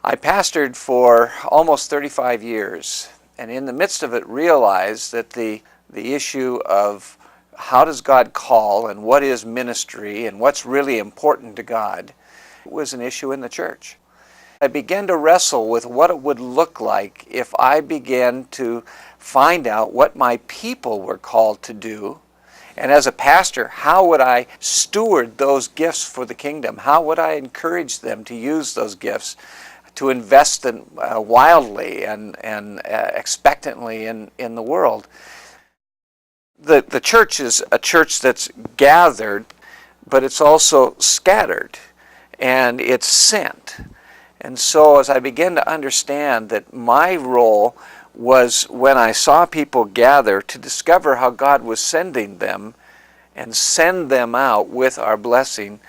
I pastored for almost 35 years, and in the midst of it realized that the issue of how does God call and what is ministry and what's really important to God was an issue in the church. I began to wrestle with what it would look like if I began to find out what my people were called to do. And as a pastor, how would I steward those gifts for the kingdom? How would I encourage them to use those gifts to invest in, wildly and expectantly in the world? The church is a church that's gathered, but it's also scattered, and it's sent. And so as I began to understand that my role was, when I saw people gather, to discover how God was sending them and send them out with our blessing,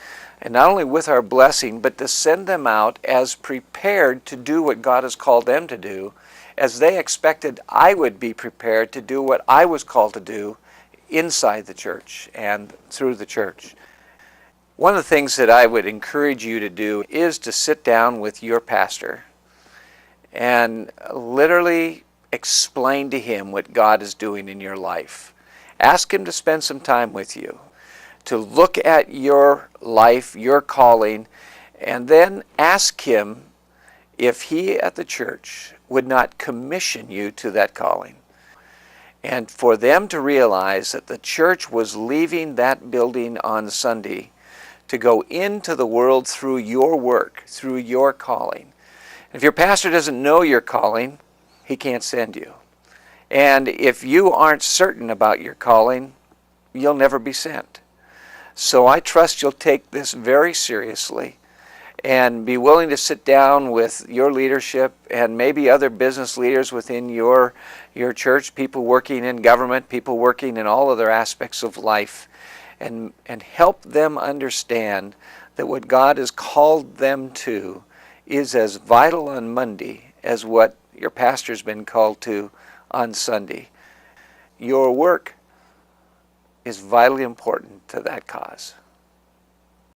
and not only with our blessing, but to send them out as prepared to do what God has called them to do, as they expected I would be prepared to do what I was called to do inside the church and through the church. One of the things that I would encourage you to do is to sit down with your pastor and literally explain to him what God is doing in your life. Ask him to spend some time with you, to look at your life, your calling, and then ask him if he at the church would not commission you to that calling. And for them to realize that the church was leaving that building on Sunday to go into the world through your work, through your calling. If your pastor doesn't know your calling, he can't send you. And if you aren't certain about your calling, you'll never be sent. So I trust you'll take this very seriously and be willing to sit down with your leadership and maybe other business leaders within your church, people working in government, people working in all other aspects of life, and help them understand that what God has called them to is as vital on Monday as what your pastor's been called to on Sunday. Your work is vitally important to that cause.